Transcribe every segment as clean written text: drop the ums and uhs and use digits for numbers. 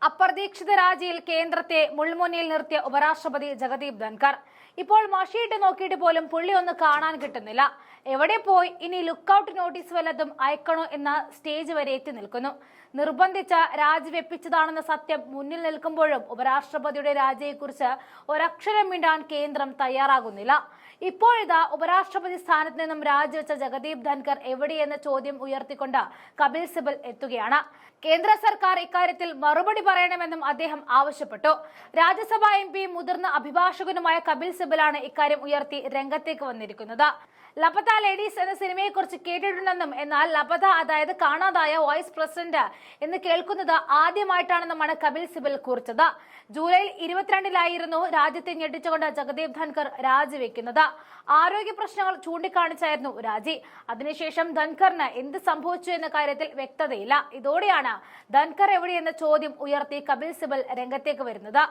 അപ്രതീക്ഷിത രാജിയിൽ കേന്ദ്രത്തെ മുൾമുനയിൽ നിർത്തിയ ഉപരാഷ്ട്രപതി ജഗദീപ് ധൻകർ. ഇപ്പോൾ മഷിയിട്ട് നോക്കിയിട്ട് പോലും പുള്ളി ഒന്ന് കാണാൻ കിട്ടുന്നില്ല. എവിടെ പോയി? ഇനി ലുക്കൌട്ട് നോട്ടീസ് വല്ലതും അയക്കണോ എന്ന സ്റ്റേജ് വരെ എത്തി നിൽക്കുന്നു. നിർബന്ധിച്ച രാജിവെപ്പിച്ചതാണെന്ന സത്യം മുന്നിൽ നിൽക്കുമ്പോഴും ഉപരാഷ്ട്രപതിയുടെ രാജിയെക്കുറിച്ച് ഒരക്ഷരം മിണ്ടാൻ കേന്ദ്രം തയ്യാറാകുന്നില്ല. ഇപ്പോഴിതാ ഉപരാഷ്ട്രപതി സ്ഥാനത്ത് നിന്നും രാജിവെച്ച ജഗദീപ് ധൻകർ എവിടെയെന്ന ചോദ്യം ഉയർത്തിക്കൊണ്ട് കപിൽ സിബൽ എത്തുകയാണ്. കേന്ദ്ര സർക്കാർ ഇക്കാര്യത്തിൽ മറുപടി പറയണമെന്നും അദ്ദേഹം ആവശ്യപ്പെട്ടു. രാജ്യസഭാ MP മുതിർന്ന അഭിഭാഷകനുമായ കപിൽ സിബലാണ് ഇക്കാര്യം ഉയർത്തി രംഗത്തേക്ക് വന്നിരിക്കുന്നത്. ലപത ലേഡീസ് എന്ന സിനിമയെക്കുറിച്ച് കേട്ടിട്ടുണ്ടെന്നും എന്നാൽ ലപത അതായത് കാണാതായ വൈസ് പ്രസിഡന്റ് എന്ന് കേൾക്കുന്നത് ആദ്യമായിട്ടാണെന്നുമാണ് കപിൽ സിബൽ കുറിച്ചത്. ജൂലൈ 22-ലായിരുന്നു രാജ്യത്തെ ഞെട്ടിച്ചുകൊണ്ട് ജഗദീപ് ധൻകർ രാജിവെക്കുന്നത്. ആരോഗ്യ പ്രശ്നങ്ങൾ ചൂണ്ടിക്കാണിച്ചായിരുന്നു രാജി. അതിനുശേഷം ധൻകറിന് എന്ത് സംഭവിച്ചു എന്ന കാര്യത്തിൽ വ്യക്തതയില്ല. ഇതോടെയാണ് ധൻകർ എവിടെയെന്ന ചോദ്യം ഉയർത്തി കപിൽ സിബൽ രംഗത്തേക്ക് വരുന്നത്.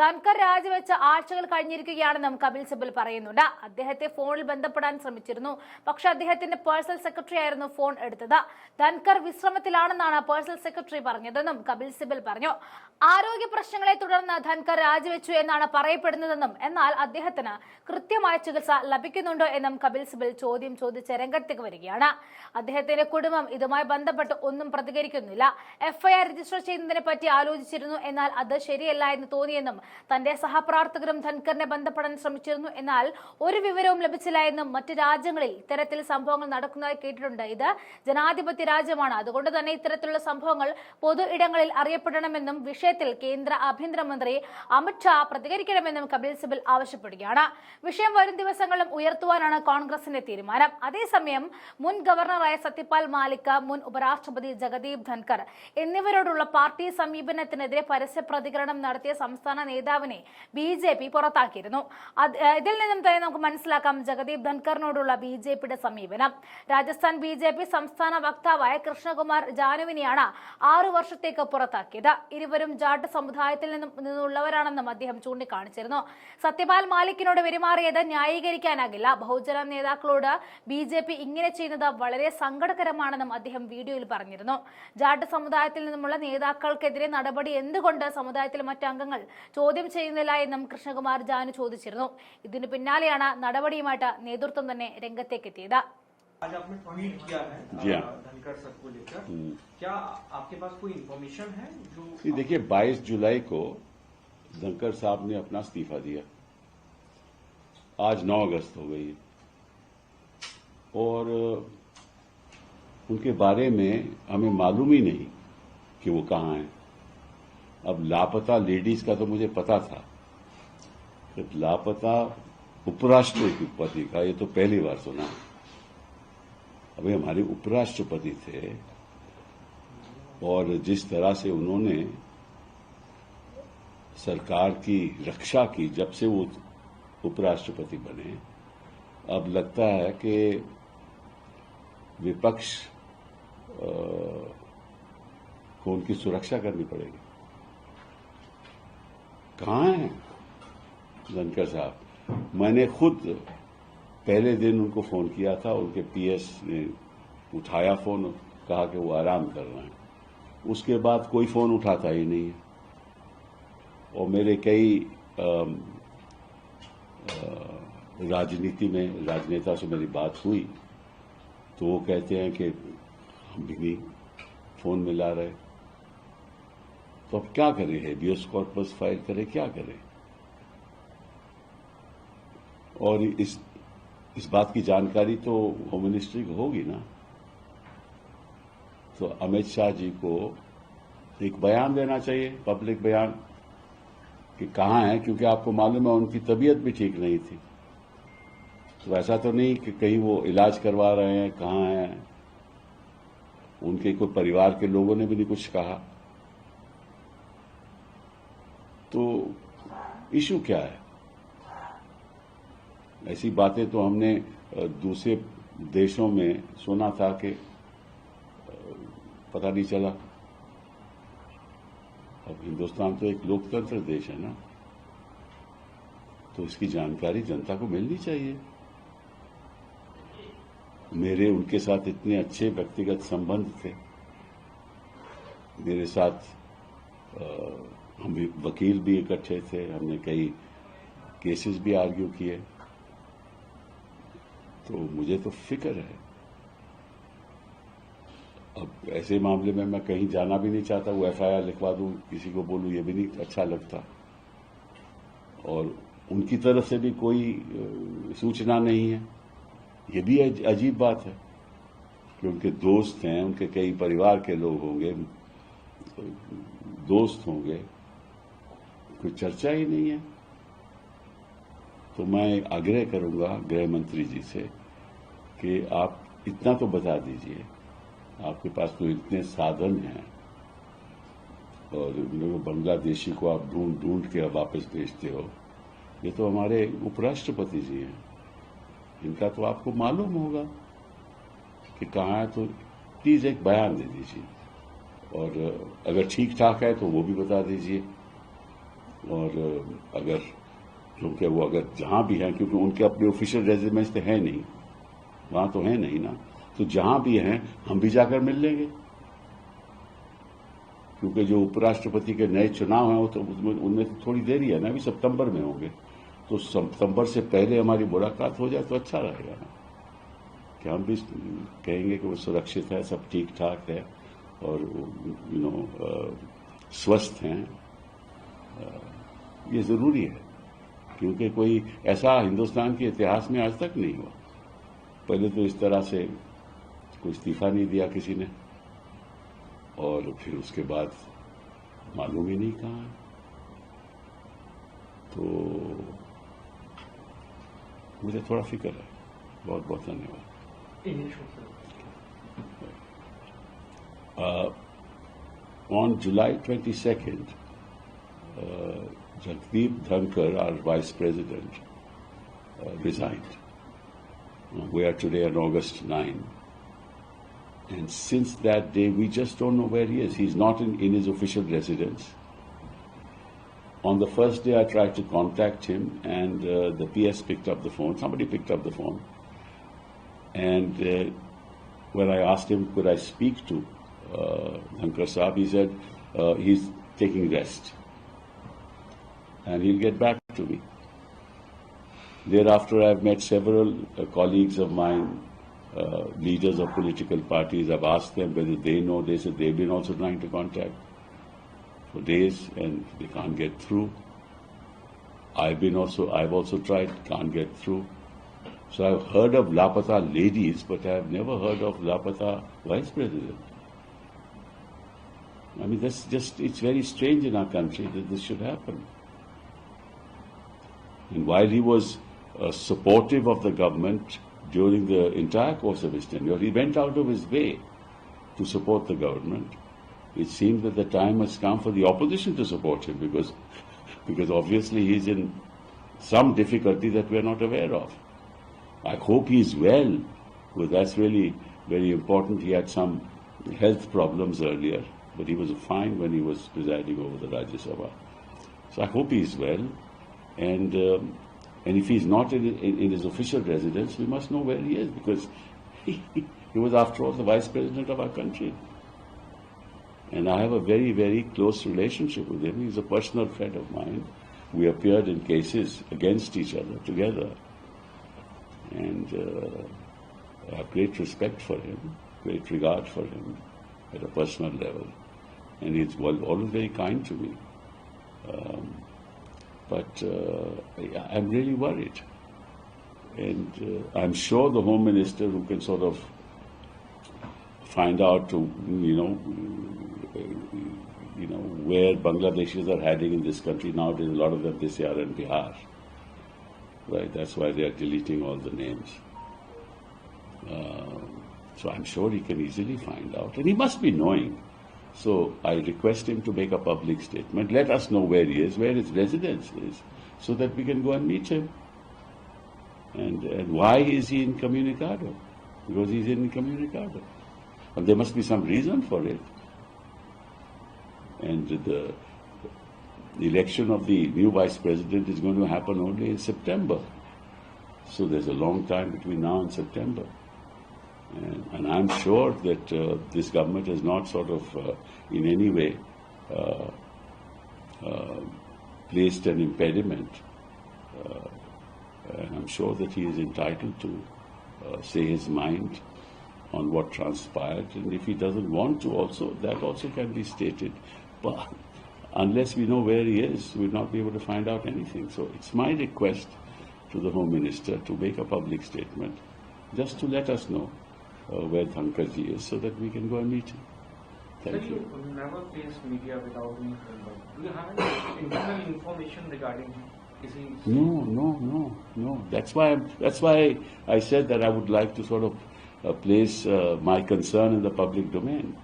ധൻകർ രാജിവെച്ച ആഴ്ചകൾ കഴിഞ്ഞിരിക്കുകയാണെന്നും കപിൽ സിബൽ പറയുന്നുണ്ട്. അദ്ദേഹത്തെ ഫോണിൽ ബന്ധപ്പെടാൻ ശ്രമിച്ചിരുന്നു. പക്ഷെ അദ്ദേഹത്തിന്റെ പേഴ്സണൽ സെക്രട്ടറി ആയിരുന്നു ഫോൺ എടുത്തത്. ധൻകർ വിശ്രമത്തിലാണെന്നാണ് പേഴ്സണൽ സെക്രട്ടറി പറഞ്ഞതെന്നും കപിൽ സിബൽ പറഞ്ഞു. ആരോഗ്യ പ്രശ്നങ്ങളെ തുടർന്ന് ധൻകർ രാജിവെച്ചു എന്നാണ് പറയപ്പെടുന്നതെന്നും എന്നാൽ അദ്ദേഹത്തിന് കൃത്യമായ ചികിത്സ ലഭിക്കുന്നുണ്ടോ എന്നും കപിൽ സിബൽ ചോദ്യം ചോദിച്ച് രംഗത്തേക്ക് വരികയാണ്. അദ്ദേഹത്തിന്റെ കുടുംബം ഇതുമായി ബന്ധപ്പെട്ട് ഒന്നും പ്രതികരിക്കുന്നില്ല. FIR രജിസ്റ്റർ ചെയ്യുന്നതിനെ പറ്റി ആലോചിച്ചിരുന്നു, എന്നാൽ അത് ശരിയല്ല എന്ന് തോന്നിയെന്നും തന്റെ സഹപ്രവർത്തകരും ധൻകറിനെ ബന്ധപ്പെടാൻ ശ്രമിച്ചിരുന്നു, എന്നാൽ ഒരു വിവരവും ലഭിച്ചില്ല എന്നും മറ്റ് രാജ്യങ്ങളിൽ ഇത്തരത്തിൽ സംഭവങ്ങൾ നടക്കുന്നതായി കേട്ടിട്ടുണ്ട്. ഇത് ജനാധിപത്യ രാജ്യമാണ്, അതുകൊണ്ട് തന്നെ ഇത്തരത്തിലുള്ള സംഭവങ്ങൾ പൊതു ഇടങ്ങളിൽ അറിയപ്പെടണമെന്നും വിഷയത്തിൽ കേന്ദ്ര ആഭ്യന്തരമന്ത്രി അമിത് ഷാ പ്രതികരിക്കണമെന്നും കപിൽ സിബൽ ആവശ്യപ്പെടുകയാണ്. വിഷയം വരും ദിവസങ്ങളിലും ഉയർത്തുവാനാണ് കോൺഗ്രസിന്റെ തീരുമാനം. അതേസമയം മുൻ ഗവർണറായ സത്യപാൽ മാലിക്, മുൻ ഉപരാഷ്ട്രപതി ജഗദീപ് ധൻകർ എന്നിവരോടുള്ള പാർട്ടി സമീപനത്തിനെതിരെ പരസ്യ പ്രതികരണം നടത്തിയ സംസ്ഥാന നേതാവിനെ BJP പുറത്താക്കിയിരുന്നു. ഇതിൽ നിന്നും തന്നെ നമുക്ക് മനസ്സിലാക്കാം ജഗദീപ് ധൻകറിനോടുള്ള BJPയുടെ സമീപനം. രാജസ്ഥാൻ BJP സംസ്ഥാന വക്താവായ കൃഷ്ണകുമാർ ജാനുവിനെയാണ് 6 വർഷത്തേക്ക് പുറത്താക്കിയത്. ഇരുവരും ജാട്ട് സമുദായത്തിൽ നിന്നുള്ളവരാണെന്നും അദ്ദേഹം ചൂണ്ടിക്കാണിച്ചിരുന്നു. സത്യപാൽ മാലിക്കിനോട് പെരുമാറിയത് ന്യായീകരിക്കാനാകില്ല. ബഹുജന നേതാക്കളോട് BJP ഇങ്ങനെ ചെയ്യുന്നത് വളരെ സങ്കടകരമാണെന്നും അദ്ദേഹം വീഡിയോയിൽ പറഞ്ഞിരുന്നു. ജാട്ട് സമുദായത്തിൽ നിന്നുമുള്ള നേതാക്കൾക്കെതിരെ നടപടി എന്തുകൊണ്ട് സമുദായത്തിലെ മറ്റ് അംഗങ്ങൾ ചോദ്യം ചെയ്യുന്നില്ല എന്നും കൃഷ്ണകുമാർ ജാനു ചോദിച്ചിരുന്നു. ഇതിനു പിന്നാലെയാണ് നടപടിയുമായിട്ട് നേതൃത്വം തന്നെ രംഗത്തേക്ക് എത്തിയത്. आज आपने ट्वीट किया है धनकर सर को लेकर, क्या आपके पास कोई इन्फॉर्मेशन है जो? देखिए 22 जुलाई को धनकर साहब ने अपना इस्तीफा दिया. आज 9 अगस्त हो गई और उनके बारे में हमें मालूम ही नहीं कि वो कहाँ हैं. अब लापता लेडीज का तो मुझे पता था, लापता उपराष्ट्रपति का ये तो पहली बार सुना. अभी हमारे उपराष्ट्रपति थे और जिस तरह से उन्होंने सरकार की रक्षा की जब से वो उपराष्ट्रपति बने, अब लगता है कि विपक्ष को उनकी सुरक्षा करनी पड़ेगी. कहाँ हैं धनकर साहब? मैंने खुद पहले दिन उनको फोन किया था, उनके PS ने उठाया फोन, कहा कि वो आराम कर रहे हैं. उसके बाद कोई फोन उठाता ही नहीं है. और मेरे कई राजनीति में राजनेता से मेरी बात हुई तो वो कहते हैं कि हम भी नहीं फोन मिला रहे. तो अब क्या करें? हेबियस कॉर्पस फाइल करें, क्या करें? और इस बात की जानकारी तो होम मिनिस्ट्री को होगी ना. तो अमित शाह जी को एक बयान देना चाहिए, पब्लिक बयान, कि कहाँ है, क्योंकि आपको मालूम है उनकी तबीयत भी ठीक नहीं थी. तो ऐसा तो नहीं कि कहीं वो इलाज करवा रहे हैं, कहाँ हैं. उनके कोई परिवार के लोगों ने भी नहीं कुछ कहा. तो इशू क्या है? ऐसी बातें तो हमने दूसरे देशों में सुना था कि पता नहीं चला. अब हिंदुस्तान तो एक लोकतंत्र देश है ना, तो इसकी जानकारी जनता को मिलनी चाहिए. मेरे उनके साथ इतने अच्छे व्यक्तिगत संबंध थे. मेरे साथ हम वकील भी इकट्ठे थे, हमने कई केसेस भी आर्ग्यू किए। तो मुझे तो फिक्र है। अब ऐसे मामले में मैं कहीं जाना भी नहीं चाहता, वो एफआईआर लिखवा दूं, किसी को बोलूं, ये भी नहीं अच्छा लगता। और उनकी तरफ से भी कोई सूचना नहीं है, ये भी अजीब बात है कि उनके दोस्त हैं, उनके कई परिवार के लोग होंगे, दोस्त होंगे, कोई चर्चा ही नहीं है। तो मैं आग्रह करूंगा गृह मंत्री जी से कि आप इतना तो बता दीजिए, आपके पास तो इतने साधन हैं और बांग्लादेशी को आप ढूंढ ढूंढ के वापस भेजते हो। ये तो हमारे उपराष्ट्रपति जी हैं, इनका तो आपको मालूम होगा कि कहाँ है, तो प्लीज एक बयान दे दीजिए। और अगर ठीक ठाक है तो वो भी बता दीजिए। और अगर, क्योंकि वो अगर जहां भी हैं, क्योंकि उनके अपने ऑफिशियल रेजिडेंस तो है नहीं, वहां तो है नहीं ना, तो जहां भी हैं हम भी जाकर मिल लेंगे। क्योंकि जो उपराष्ट्रपति के नए चुनाव हैं वो तो उनमें तो थोड़ी देरी है ना, अभी सितंबर में होंगे, तो सितंबर से पहले हमारी मुलाकात हो जाए तो अच्छा रहेगा ना, कि हम भी कहेंगे कि वो सुरक्षित है, सब ठीक ठाक है और स्वस्थ हैं। ये जरूरी है, क्योंकि कोई ऐसा हिंदुस्तान के इतिहास में आज तक नहीं हुआ। पहले तो इस तरह से कोई इस्तीफा नहीं दिया किसी ने, और फिर उसके बाद मालूम ही नहीं कहाँ है। तो मुझे थोड़ा फिक्र है। बहुत बहुत धन्यवाद। On July 22nd, Jagdeep Dhankar, our vice president, resigned. We are today on August 9. And since that day, we just don't know where he is. He's not in his official residence. On the first day, I tried to contact him, and the PS picked up the phone. Somebody picked up the phone. And when I asked him, could I speak to Dhankar Saab, he said he's taking rest. And he'll get back to me. Thereafter, I've met several colleagues of mine, leaders of political parties. I've asked them whether they know. They said they've been also trying to contact for days and they can't get through. I've also tried, can't get through. So I've heard of Lapata ladies, but I've never heard of Lapata vice president. I mean, it's very strange in our country that this should happen. And while he was supportive of the government during the entire course of his tenure, he went out of his way to support the government. It seems that the time has come for the opposition to support him because obviously he's in some difficulty that we're not aware of. I hope he's well, because that's really very important. He had some health problems earlier, but he was fine when he was presiding over the Rajya Sabha. So I hope he's well. And if he's not in his official residence, we must know where he is, because he was, after all, the vice president of our country. And I have a very, very close relationship with him. He's a personal friend of mine. We appeared in cases against each other together. And I have great respect for him, great regard for him at a personal level. And he's always very kind to me. But I'm really worried. And I'm sure the Home Minister, who can sort of find out where Bangladeshis are hiding in this country nowadays, a lot of them, they say, are in Bihar. Right, that's why they are deleting all the names. So I'm sure he can easily find out. And he must be knowing. So I request him to make a public statement. Let us know where he is, where his residence is, so that we can go and meet him. And why is he incommunicado? Because he's incommunicado. And there must be some reason for it. And the election of the new vice president is going to happen only in September. So there's a long time between now and September. And I'm sure that this government has not sort of in any way placed an impediment. And I'm sure that he is entitled to say his mind on what transpired. And if he doesn't want to also, that also can be stated. But unless we know where he is, we'll not be able to find out anything. So it's my request to the Home Minister to make a public statement, just to let us know where Dhankarji is, so that we can go and meet him. Thank Sir, you. you never face media without being filmed. Do you have any internal information regarding him? Is he? No. That's why I said that I would like to sort of place my concern in the public domain,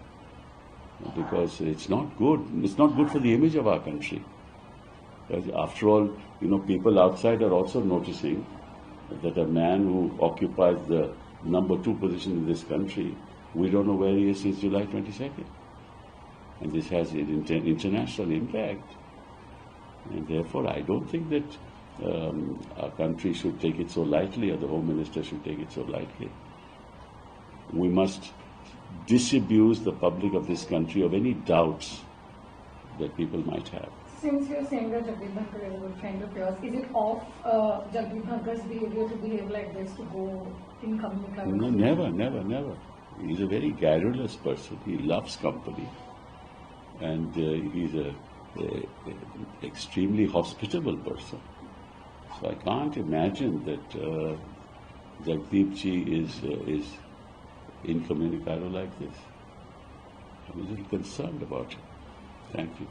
because it's not good. It's not good for the image of our country. After all, people outside are also noticing that a man who occupies the number 2 position in this country, we don't know where he is since July 22nd. And this has an international impact. And therefore, I don't think that our country should take it so lightly, or the Home Minister should take it so lightly. We must disabuse the public of this country of any doubts that people might have. Since you're saying that Jagdeep Dhankar is a good friend of yours, is it off Jagdeep Dhankar's behavior to behave like this, to go in company clubs? No, never. He's a very garrulous person. He loves company. And he's an extremely hospitable person. So I can't imagine that Jagdeep ji is incommunicado like this. I'm a little concerned about it. Thank you.